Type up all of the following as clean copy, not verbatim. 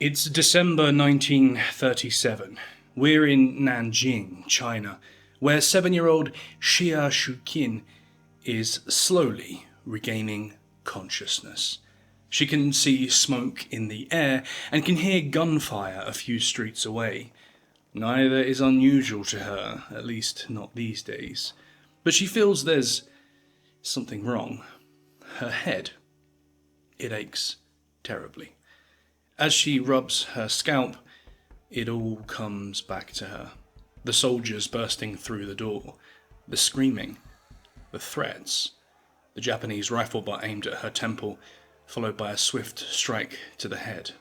It's December 1937. We're in Nanjing, China, where 7-year-old Xia Shuqin is slowly regaining consciousness. She can see smoke in the air and can hear gunfire a few streets away. Neither is unusual to her, at least not these days. But she feels there's something wrong. Her head, it aches terribly. As she rubs her scalp, it all comes back to her. The soldiers bursting through the door, the screaming, the threats, the Japanese rifle butt aimed at her temple, followed by a swift strike to the head.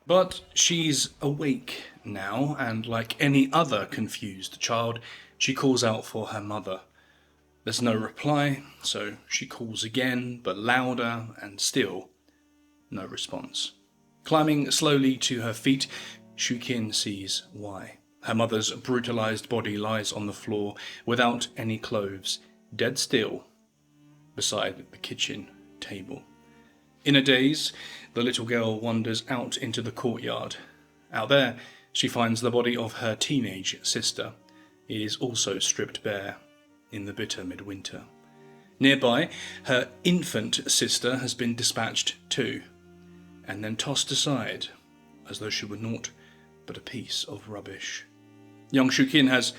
But she's awake now, and like any other confused child, she calls out for her mother. There's no reply, so she calls again, but louder, and still no response. Climbing slowly to her feet, Shuqin sees why. Her mother's brutalized body lies on the floor, without any clothes, dead still, beside the kitchen table. In a daze, the little girl wanders out into the courtyard. Out there, she finds the body of her teenage sister. It is also stripped bare in the bitter midwinter. Nearby, her infant sister has been dispatched too, and then tossed aside as though she were naught but a piece of rubbish. Young Shuqin has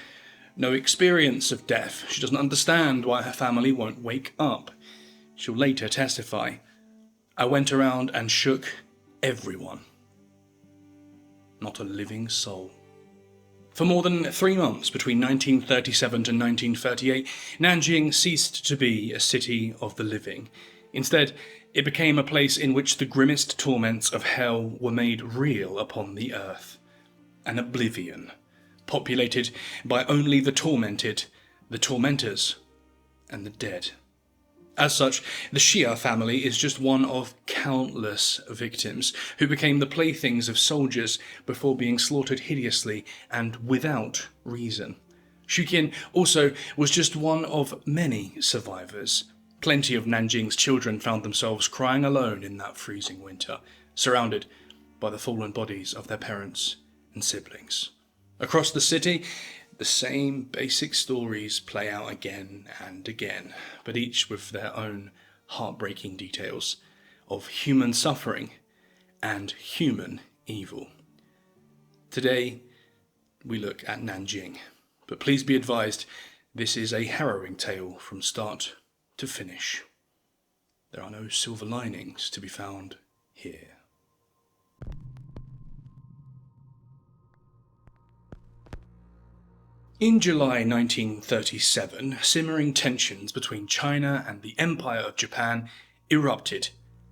no experience of death. She doesn't understand why her family won't wake up. She'll later testify, "I went around and shook everyone. Not a living soul." For more than 3 months, between 1937 to 1938, Nanjing ceased to be a city of the living. Instead, it became a place in which the grimmest torments of hell were made real upon the earth. An oblivion, populated by only the tormented, the tormentors, and the dead. As such, the Xia family is just one of countless victims who became the playthings of soldiers before being slaughtered hideously and without reason. Shuqin also was just one of many survivors. Plenty of Nanjing's children found themselves crying alone in that freezing winter, surrounded by the fallen bodies of their parents and siblings. Across the city, the same basic stories play out again and again, but each with their own heartbreaking details of human suffering and human evil. Today, we look at Nanjing, but please be advised, this is a harrowing tale from start to finish. There are no silver linings to be found here. In July 1937, simmering tensions between China and the Empire of Japan erupted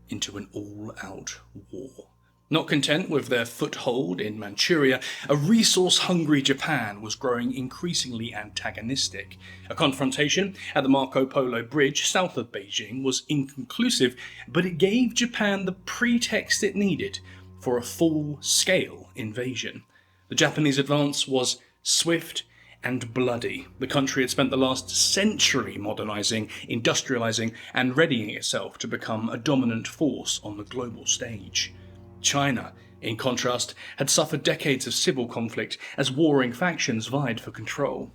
into an all-out war. Not content with their foothold in Manchuria, a resource-hungry Japan was growing increasingly antagonistic. A confrontation at the Marco Polo Bridge south of Beijing was inconclusive, but it gave Japan the pretext it needed for a full-scale invasion. The Japanese advance was swift and bloody. The country had spent the last century modernizing, industrializing, and readying itself to become a dominant force on the global stage. China, in contrast, had suffered decades of civil conflict as warring factions vied for control.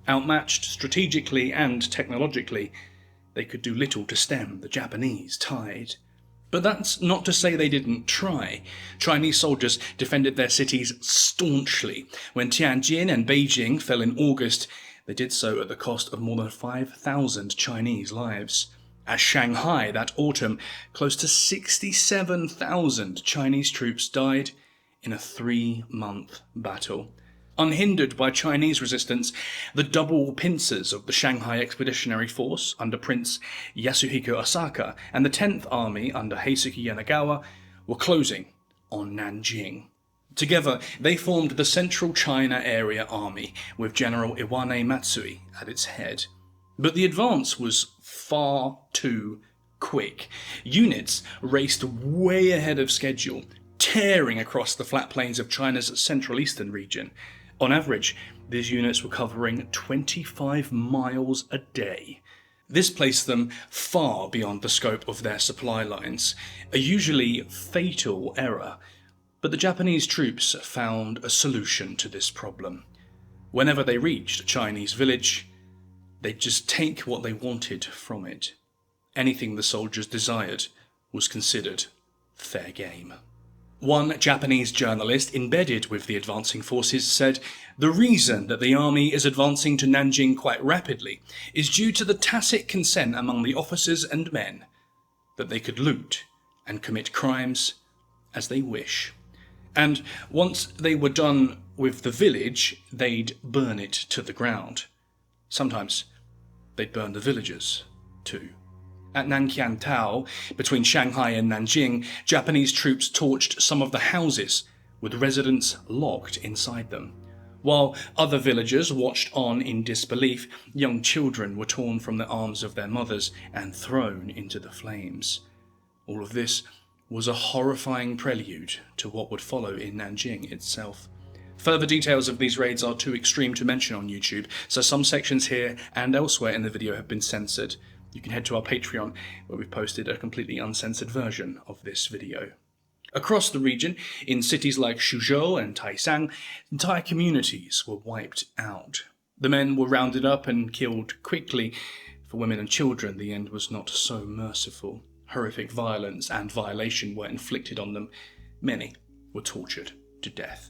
Outmatched strategically and technologically, they could do little to stem the Japanese tide. But that's not to say they didn't try. Chinese soldiers defended their cities staunchly. When Tianjin and Beijing fell in August, they did so at the cost of more than 5,000 Chinese lives. At Shanghai that autumn, close to 67,000 Chinese troops died in a 3-month battle. Unhindered by Chinese resistance, the double pincers of the Shanghai Expeditionary Force under Prince Yasuhiko Osaka and the 10th Army under Heisuke Yanagawa were closing on Nanjing. Together, they formed the Central China Area Army, with General Iwane Matsui at its head. But the advance was far too quick. Units raced way ahead of schedule, tearing across the flat plains of China's central eastern region. On average, these units were covering 25 miles a day. This placed them far beyond the scope of their supply lines, a usually fatal error, but the Japanese troops found a solution to this problem. Whenever they reached a Chinese village, they'd just take what they wanted from it. Anything the soldiers desired was considered fair game. One Japanese journalist embedded with the advancing forces said, "The reason that the army is advancing to Nanjing quite rapidly is due to the tacit consent among the officers and men that they could loot and commit crimes as they wish. And once they were done with the village, they'd burn it to the ground. Sometimes they'd burn the villagers too." At Nanqiantao, between Shanghai and Nanjing, Japanese troops torched some of the houses, with residents locked inside them. While other villagers watched on in disbelief, young children were torn from the arms of their mothers and thrown into the flames. All of this was a horrifying prelude to what would follow in Nanjing itself. Further details of these raids are too extreme to mention on YouTube, so some sections here and elsewhere in the video have been censored. You can head to our Patreon, where we've posted a completely uncensored version of this video. Across the region, in cities like Suzhou and Taishan, entire communities were wiped out. The men were rounded up and killed quickly. For women and children, the end was not so merciful. Horrific violence and violation were inflicted on them. Many were tortured to death.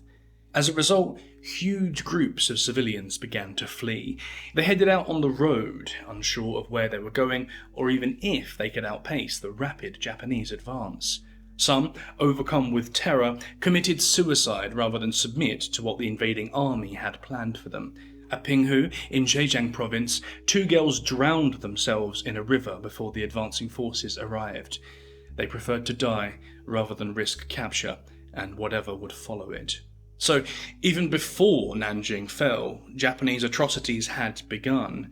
As a result, huge groups of civilians began to flee. They headed out on the road, unsure of where they were going, or even if they could outpace the rapid Japanese advance. Some, overcome with terror, committed suicide rather than submit to what the invading army had planned for them. At Pinghu, in Zhejiang province, 2 girls drowned themselves in a river before the advancing forces arrived. They preferred to die rather than risk capture and whatever would follow it. So, even before Nanjing fell, Japanese atrocities had begun.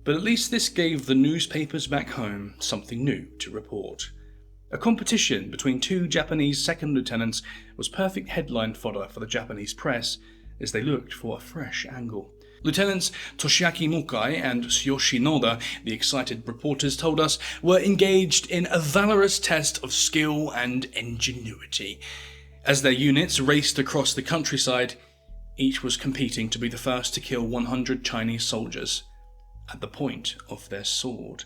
But at least this gave the newspapers back home something new to report. A competition between 2 Japanese second lieutenants was perfect headline fodder for the Japanese press as they looked for a fresh angle. Lieutenants Toshiaki Mukai and Tsuyoshi Noda, the excited reporters told us, were engaged in a valorous test of skill and ingenuity. As their units raced across the countryside, each was competing to be the first to kill 100 Chinese soldiers at the point of their sword.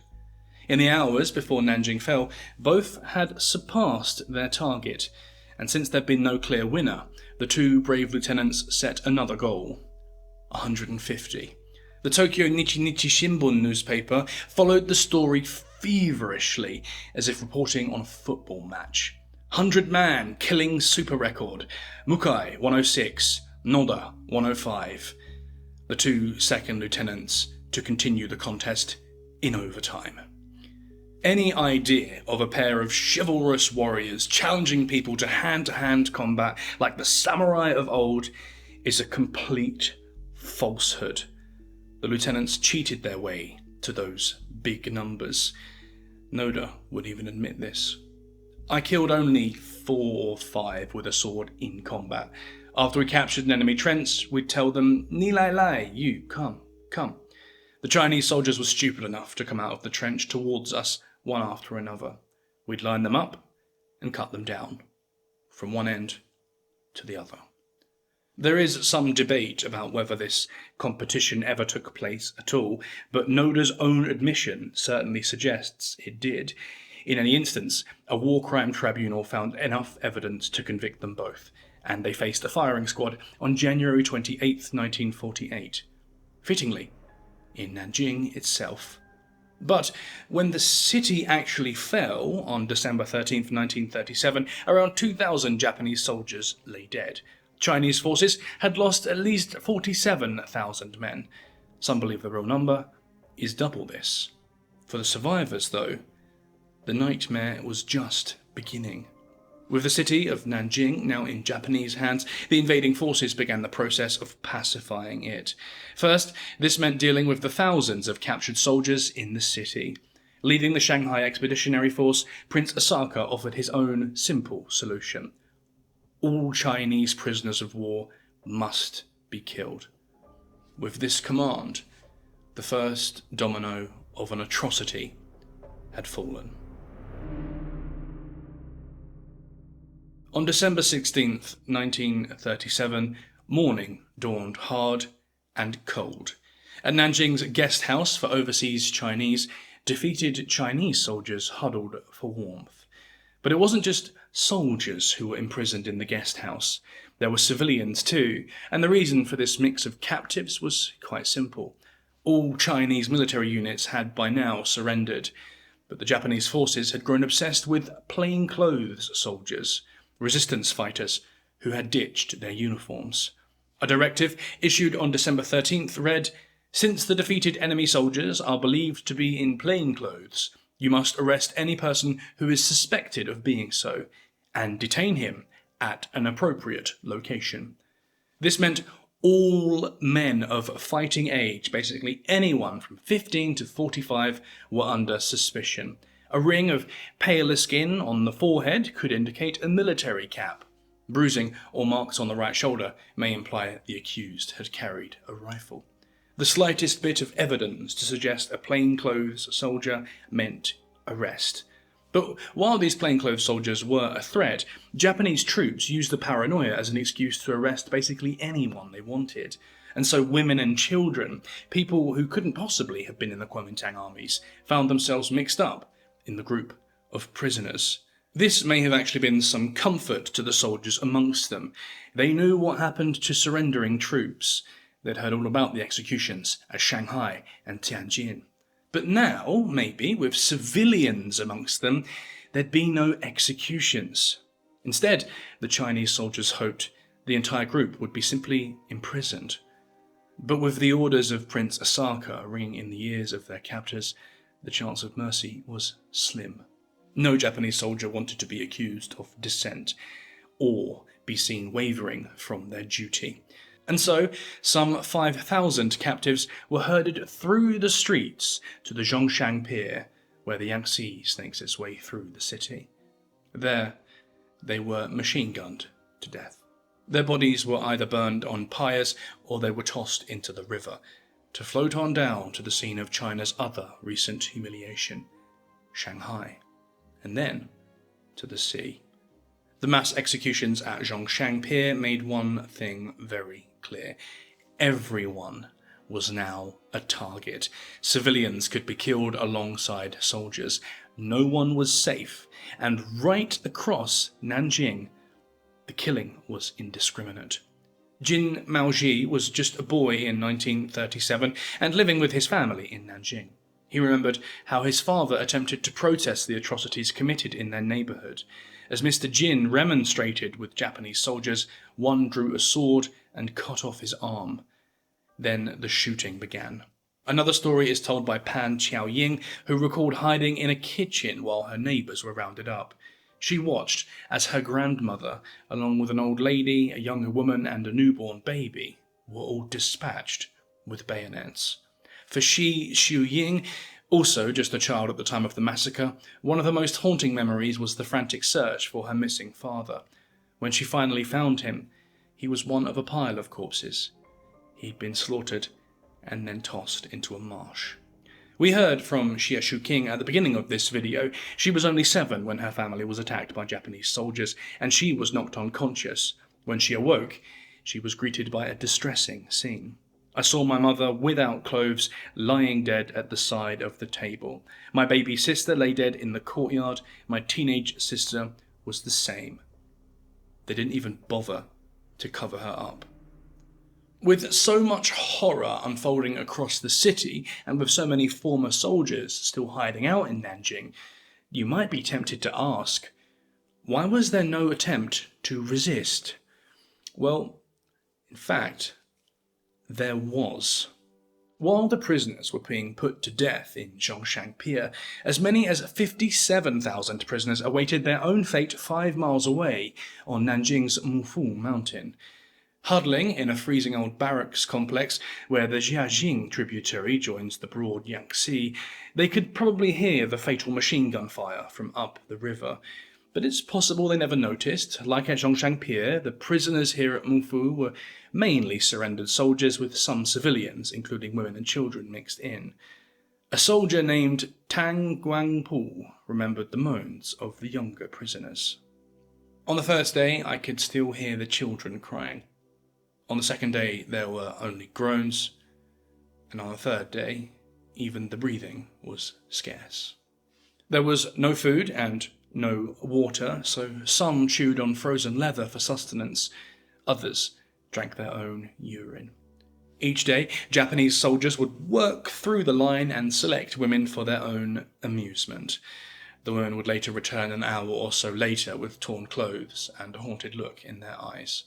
In the hours before Nanjing fell, both had surpassed their target, and since there'd been no clear winner, the 2 brave lieutenants set another goal: 150. The Tokyo Nichi-Nichi Shimbun newspaper followed the story feverishly, as if reporting on a football match. 100-man killing super record. Mukai, 106. Noda, 105. The 2 second lieutenants to continue the contest in overtime. Any idea of a pair of chivalrous warriors challenging people to hand-to-hand combat like the samurai of old is a complete falsehood. The lieutenants cheated their way to those big numbers. Noda would even admit this. "I killed only 4 or 5 with a sword in combat. After we captured an enemy trench, we'd tell them, 'Ni lai lai, you, come. The Chinese soldiers were stupid enough to come out of the trench towards us, one after another. We'd line them up and cut them down, from one end to the other.'" There is some debate about whether this competition ever took place at all, but Noda's own admission certainly suggests it did. In any instance, a war crime tribunal found enough evidence to convict them both, and they faced a firing squad on January 28, 1948. Fittingly, in Nanjing itself. But when the city actually fell on December 13, 1937, around 2,000 Japanese soldiers lay dead. Chinese forces had lost at least 47,000 men. Some believe the real number is double this. For the survivors, though, the nightmare was just beginning. With the city of Nanjing now in Japanese hands, the invading forces began the process of pacifying it. First, this meant dealing with the thousands of captured soldiers in the city. Leading the Shanghai Expeditionary Force, Prince Asaka offered his own simple solution. All Chinese prisoners of war must be killed. With this command, the first domino of an atrocity had fallen. On December 16th, 1937, morning dawned hard and cold. At Nanjing's guest house for overseas Chinese, defeated Chinese soldiers huddled for warmth. But it wasn't just soldiers who were imprisoned in the guest house. There were civilians too, and the reason for this mix of captives was quite simple. All Chinese military units had by now surrendered, but the Japanese forces had grown obsessed with plainclothes soldiers, resistance fighters who had ditched their uniforms. A directive issued on December 13th read, "Since the defeated enemy soldiers are believed to be in plainclothes, you must arrest any person who is suspected of being so, and detain him at an appropriate location." This meant all men of fighting age, basically anyone from 15 to 45, were under suspicion. A ring of paler skin on the forehead could indicate a military cap. Bruising or marks on the right shoulder may imply the accused had carried a rifle. The slightest bit of evidence to suggest a plainclothes soldier meant arrest. But while these plainclothes soldiers were a threat, Japanese troops used the paranoia as an excuse to arrest basically anyone they wanted. And so women and children, people who couldn't possibly have been in the Kuomintang armies, found themselves mixed up in the group of prisoners. This may have actually been some comfort to the soldiers amongst them. They knew what happened to surrendering troops. They'd heard all about the executions at Shanghai and Tianjin. But now, maybe, with civilians amongst them, there'd be no executions. Instead, the Chinese soldiers hoped the entire group would be simply imprisoned. But with the orders of Prince Asaka ringing in the ears of their captors, the chance of mercy was slim. No Japanese soldier wanted to be accused of dissent, or be seen wavering from their duty. And so, some 5,000 captives were herded through the streets to the Zhongshan Pier, where the Yangtze snakes its way through the city. There, they were machine-gunned to death. Their bodies were either burned on pyres or they were tossed into the river, to float on down to the scene of China's other recent humiliation, Shanghai, and then to the sea. The mass executions at Zhongshan Pier made one thing very clear. Everyone was now a target. Civilians could be killed alongside soldiers. No one was safe, and right across Nanjing, the killing was indiscriminate. Jin Maoji was just a boy in 1937 and living with his family in Nanjing. He remembered how his father attempted to protest the atrocities committed in their neighbourhood. As Mr. Jin remonstrated with Japanese soldiers, one drew a sword and cut off his arm. Then the shooting began. Another story is told by Pan Qiaoying, who recalled hiding in a kitchen while her neighbours were rounded up. She watched as her grandmother, along with an old lady, a younger woman, and a newborn baby, were all dispatched with bayonets. For Shi Xiuying, also just a child at the time of the massacre, one of the most haunting memories was the frantic search for her missing father. When she finally found him, he was one of a pile of corpses. He'd been slaughtered and then tossed into a marsh. We heard from Xie Shuqing at the beginning of this video. She was only 7 when her family was attacked by Japanese soldiers, and she was knocked unconscious. When she awoke, she was greeted by a distressing scene. "I saw my mother without clothes, lying dead at the side of the table. My baby sister lay dead in the courtyard. My teenage sister was the same. They didn't even bother to cover her up." With so much horror unfolding across the city, and with so many former soldiers still hiding out in Nanjing, you might be tempted to ask, why was there no attempt to resist? Well, in fact, there was. While the prisoners were being put to death in Zhongshan Pier, as many as 57,000 prisoners awaited their own fate 5 miles away on Nanjing's Mufu mountain. Huddling in a freezing old barracks complex where the Jiajing tributary joins the broad Yangtze, they could probably hear the fatal machine gun fire from up the river. But it's possible they never noticed. Like at Zhongshan Pier, the prisoners here at Mufu were mainly surrendered soldiers with some civilians, including women and children, mixed in. A soldier named Tang Guangpu remembered the moans of the younger prisoners. On the first day, I could still hear the children crying. On the second day, there were only groans. And on the third day, even the breathing was scarce. There was no food and no water, so some chewed on frozen leather for sustenance. Others drank their own urine. Each day, Japanese soldiers would work through the line and select women for their own amusement. The women would later return an hour or so later with torn clothes and a haunted look in their eyes.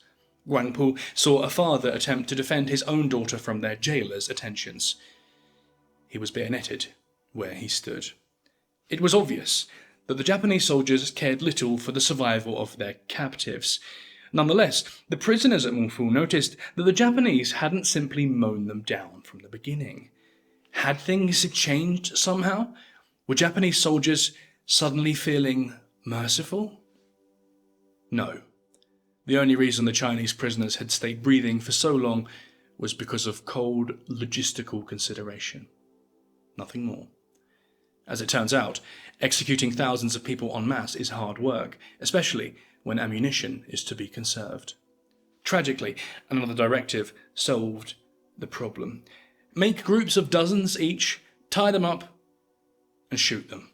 Guangpu saw a father attempt to defend his own daughter from their jailers' attentions. He was bayoneted where he stood. It was obvious that the Japanese soldiers cared little for the survival of their captives. Nonetheless, the prisoners at Mungfu noticed that the Japanese hadn't simply mown them down from the beginning. Had things changed somehow? Were Japanese soldiers suddenly feeling merciful? No. The only reason the Chinese prisoners had stayed breathing for so long was because of cold logistical consideration. Nothing more. As it turns out, executing thousands of people en masse is hard work, especially when ammunition is to be conserved. Tragically, another directive solved the problem. Make groups of dozens each, tie them up, and shoot them.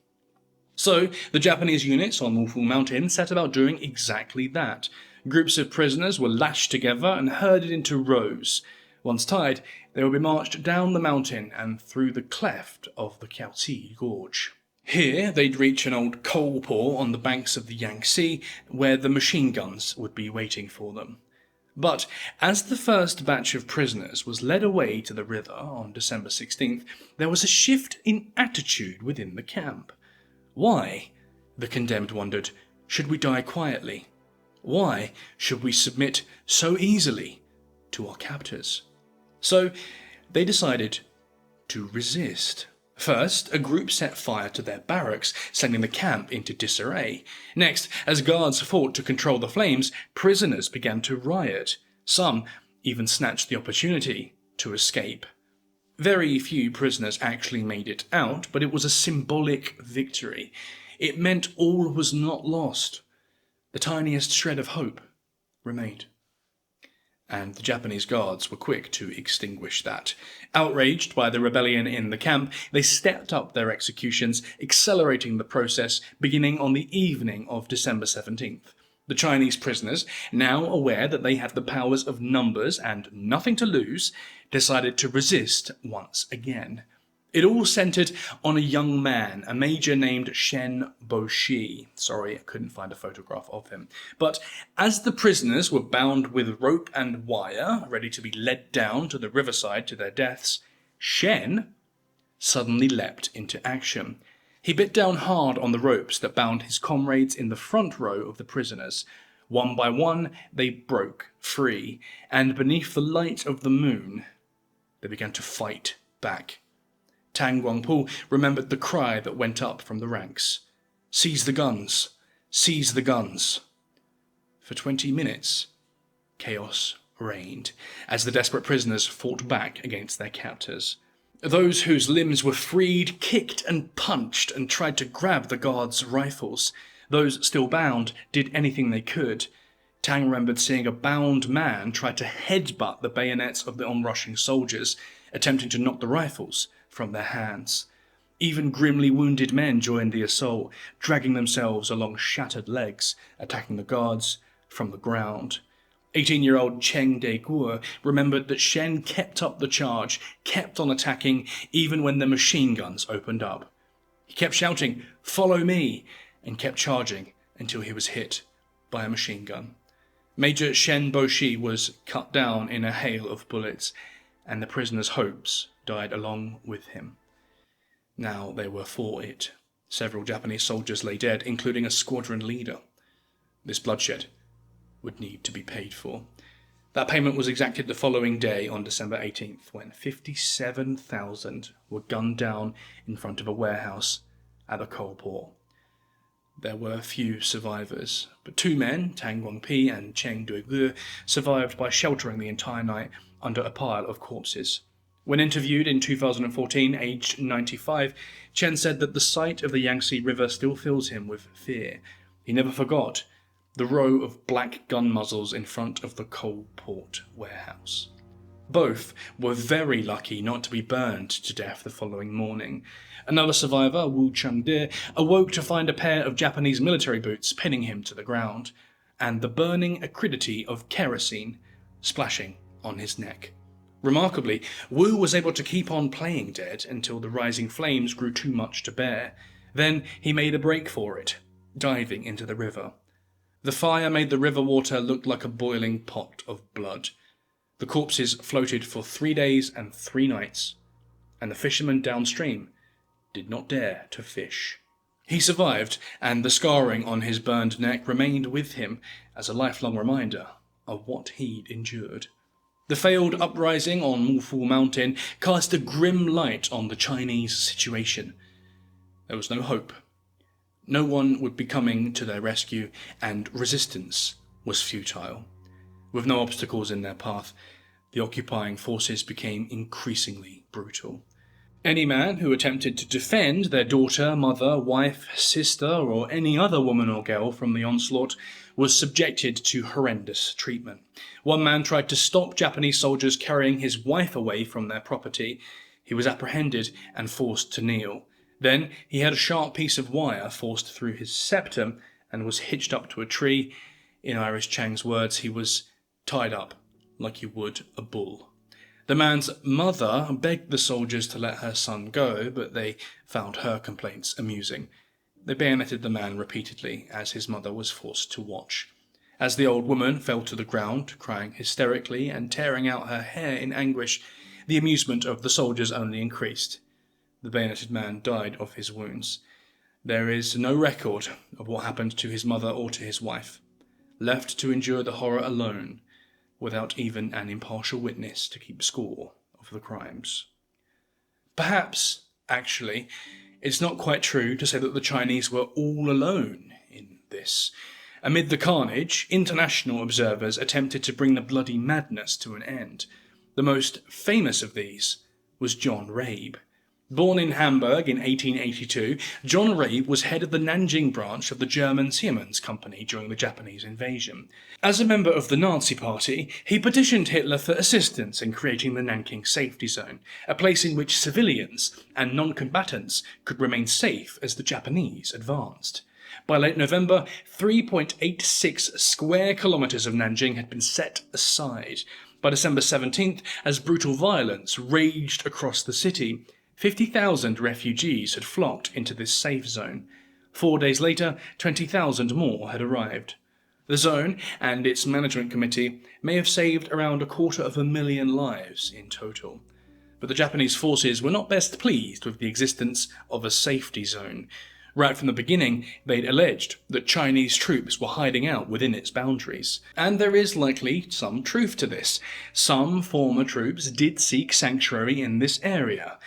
So, the Japanese units on Wufu Mountain set about doing exactly that. Groups of prisoners were lashed together and herded into rows. Once tied, they would be marched down the mountain and through the cleft of the Kiaozi Gorge. Here, they'd reach an old coal pore on the banks of the Yangtze, where the machine guns would be waiting for them. But as the first batch of prisoners was led away to the river on December 16th, there was a shift in attitude within the camp. Why, the condemned wondered, should we die quietly? Why should we submit so easily to our captors? So they decided to resist. First, a group set fire to their barracks, sending the camp into disarray. Next, as guards fought to control the flames, prisoners began to riot. Some even snatched the opportunity to escape. Very few prisoners actually made it out, but it was a symbolic victory. It meant all was not lost. The tiniest shred of hope remained. And the Japanese guards were quick to extinguish that. Outraged by the rebellion in the camp, they stepped up their executions, accelerating the process beginning on the evening of December 17th. The Chinese prisoners, now aware that they had the powers of numbers and nothing to lose, decided to resist once again. It all centered on a young man, a major named Shen Boshi. Sorry, I couldn't find a photograph of him. But as the prisoners were bound with rope and wire, ready to be led down to the riverside to their deaths, Shen suddenly leapt into action. He bit down hard on the ropes that bound his comrades in the front row of the prisoners. One by one, they broke free, and beneath the light of the moon, they began to fight back. Tang Guangpu remembered the cry that went up from the ranks. Seize the guns! Seize the guns! For 20 minutes, chaos reigned, as the desperate prisoners fought back against their captors. Those whose limbs were freed kicked and punched and tried to grab the guards' rifles. Those still bound did anything they could. Tang remembered seeing a bound man try to headbutt the bayonets of the onrushing soldiers, attempting to knock the rifles from their hands. Even grimly wounded men joined the assault, dragging themselves along shattered legs, attacking the guards from the ground. 18-year-old Cheng Deguo remembered that Shen kept up the charge, kept on attacking, even when the machine guns opened up. He kept shouting, "Follow me," and kept charging until he was hit by a machine gun. Major Shen Boshi was cut down in a hail of bullets, and the prisoners' hopes died along with him. Now they were for it. Several Japanese soldiers lay dead, including a squadron leader. This bloodshed would need to be paid for. That payment was exacted the following day on December 18th, when 57,000 were gunned down in front of a warehouse at the coal port. There were few survivors, but 2 men, Tang Guangpi and Cheng Duigu, survived by sheltering the entire night under a pile of corpses. When interviewed in 2014, aged 95, Chen said that the sight of the Yangtze River still fills him with fear. He never forgot the row of black gun muzzles in front of the coal port warehouse. Both were very lucky not to be burned to death the following morning. Another survivor, Wu Changde, awoke to find a pair of Japanese military boots pinning him to the ground, and the burning acridity of kerosene splashing on his neck. Remarkably, Wu was able to keep on playing dead until the rising flames grew too much to bear. Then he made a break for it, diving into the river. The fire made the river water look like a boiling pot of blood. The corpses floated for 3 days and 3 nights, and the fishermen downstream did not dare to fish. He survived, and the scarring on his burned neck remained with him as a lifelong reminder of what he'd endured. The failed uprising on Mufu Mountain cast a grim light on the Chinese situation. There was no hope. No one would be coming to their rescue, and resistance was futile. With no obstacles in their path, the occupying forces became increasingly brutal. Any man who attempted to defend their daughter, mother, wife, sister, or any other woman or girl from the onslaught was subjected to horrendous treatment. One man tried to stop Japanese soldiers carrying his wife away from their property. He was apprehended and forced to kneel. Then he had a sharp piece of wire forced through his septum and was hitched up to a tree. In Iris Chang's words, he was tied up like you would a bull. The man's mother begged the soldiers to let her son go, but they found her complaints amusing. They bayoneted the man repeatedly as his mother was forced to watch. As the old woman fell to the ground, crying hysterically and tearing out her hair in anguish, the amusement of the soldiers only increased. The bayoneted man died of his wounds. There is no record of what happened to his mother or to his wife. Left to endure the horror alone, without even an impartial witness to keep score of the crimes. Perhaps, actually, it's not quite true to say that the Chinese were all alone in this. Amid the carnage, international observers attempted to bring the bloody madness to an end. The most famous of these was John Rabe. Born in Hamburg in 1882, John Rabe was head of the Nanjing branch of the German Siemens Company during the Japanese invasion. As a member of the Nazi Party, he petitioned Hitler for assistance in creating the Nanking Safety Zone, a place in which civilians and non-combatants could remain safe as the Japanese advanced. By late November, 3.86 square kilometres of Nanjing had been set aside. By December 17th, as brutal violence raged across the city, 50,000 refugees had flocked into this safe zone. 4 days later, 20,000 more had arrived. The zone and its management committee may have saved around 250,000 lives in total. But the Japanese forces were not best pleased with the existence of a safety zone. Right from the beginning, they'd alleged that Chinese troops were hiding out within its boundaries. And there is likely some truth to this. Some former troops did seek sanctuary in this area.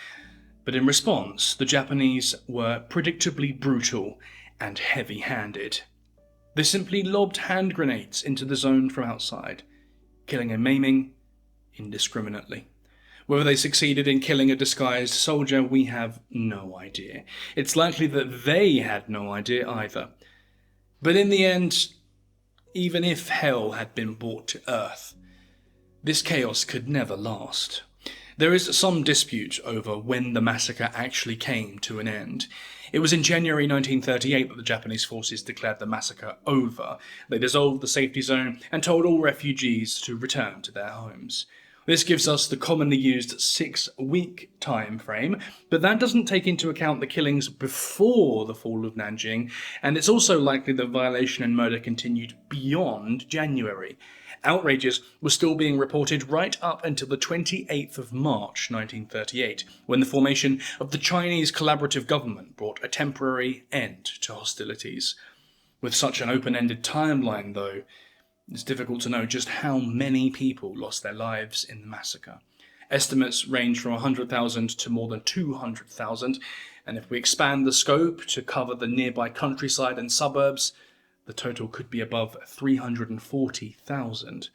But in response, the Japanese were predictably brutal and heavy-handed. They simply lobbed hand grenades into the zone from outside, killing and maiming indiscriminately. Whether they succeeded in killing a disguised soldier, we have no idea. It's likely that they had no idea either. But in the end, even if hell had been brought to earth, this chaos could never last. There is some dispute over when the massacre actually came to an end. It was in January 1938 that the Japanese forces declared the massacre over. They dissolved the safety zone and told all refugees to return to their homes. This gives us the commonly used 6-week time frame, but that doesn't take into account the killings before the fall of Nanjing, and it's also likely that violation and murder continued beyond January. Outrages were still being reported right up until the 28th of March 1938, when the formation of the Chinese Collaborative Government brought a temporary end to hostilities. With such an open-ended timeline, though, it's difficult to know just how many people lost their lives in the massacre. Estimates range from 100,000 to more than 200,000, and if we expand the scope to cover the nearby countryside and suburbs, the total could be above 340,000.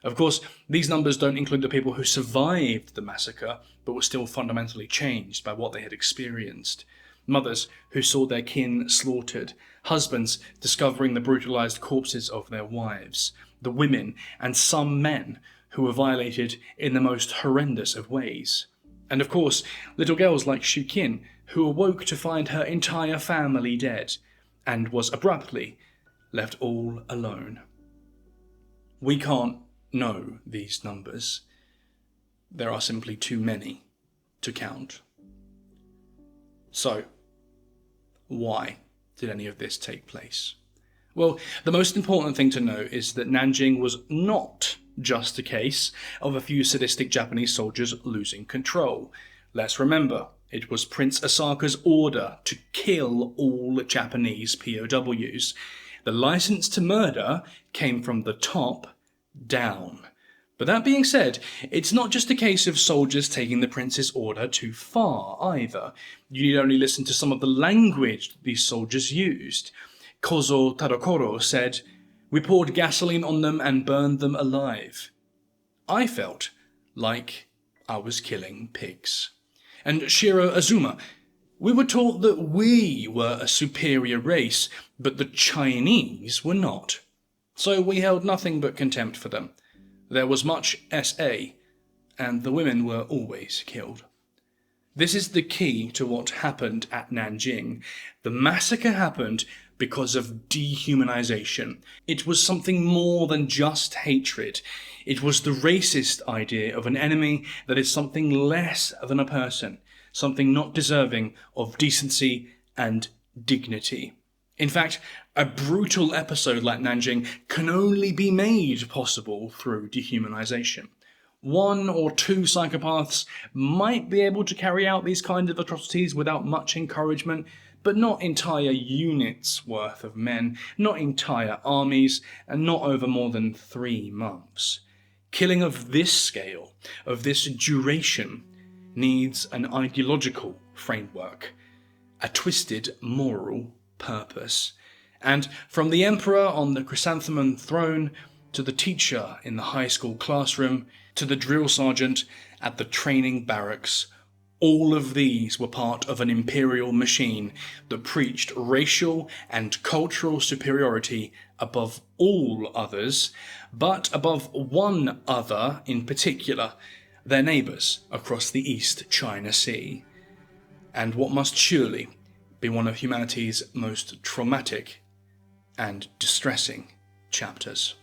Of course, these numbers don't include the people who survived the massacre, but were still fundamentally changed by what they had experienced. Mothers who saw their kin slaughtered, husbands discovering the brutalized corpses of their wives, the women and some men who were violated in the most horrendous of ways. And of course, little girls like Shukin, who awoke to find her entire family dead, and was abruptly left all alone. We can't know these numbers. There are simply too many to count. So, why did any of this take place? Well, the most important thing to know is that Nanjing was not just a case of a few sadistic Japanese soldiers losing control. Let's remember, it was Prince Asaka's order to kill all Japanese POWs. The license to murder came from the top down. But that being said, it's not just a case of soldiers taking the prince's order too far either. You need only listen to some of the language these soldiers used. Kozo Tadokoro said, "We poured gasoline on them and burned them alive." I felt like I was killing pigs. And Shiro Azuma, "We were taught that we were a superior race, but the Chinese were not. So we held nothing but contempt for them. There was much SA, and the women were always killed." This is the key to what happened at Nanjing. The massacre happened because of dehumanization. It was something more than just hatred. It was the racist idea of an enemy that is something less than a person, something not deserving of decency and dignity. In fact, a brutal episode like Nanjing can only be made possible through dehumanization. One or two psychopaths might be able to carry out these kinds of atrocities without much encouragement, but not entire units worth of men, not entire armies, and not over more than 3 months. Killing of this scale, of this duration, needs an ideological framework, a twisted moral purpose. And from the emperor on the chrysanthemum throne, to the teacher in the high school classroom, to the drill sergeant at the training barracks, all of these were part of an imperial machine that preached racial and cultural superiority above all others, but above one other in particular, their neighbours across the East China Sea. And what must surely be one of humanity's most traumatic and distressing chapters.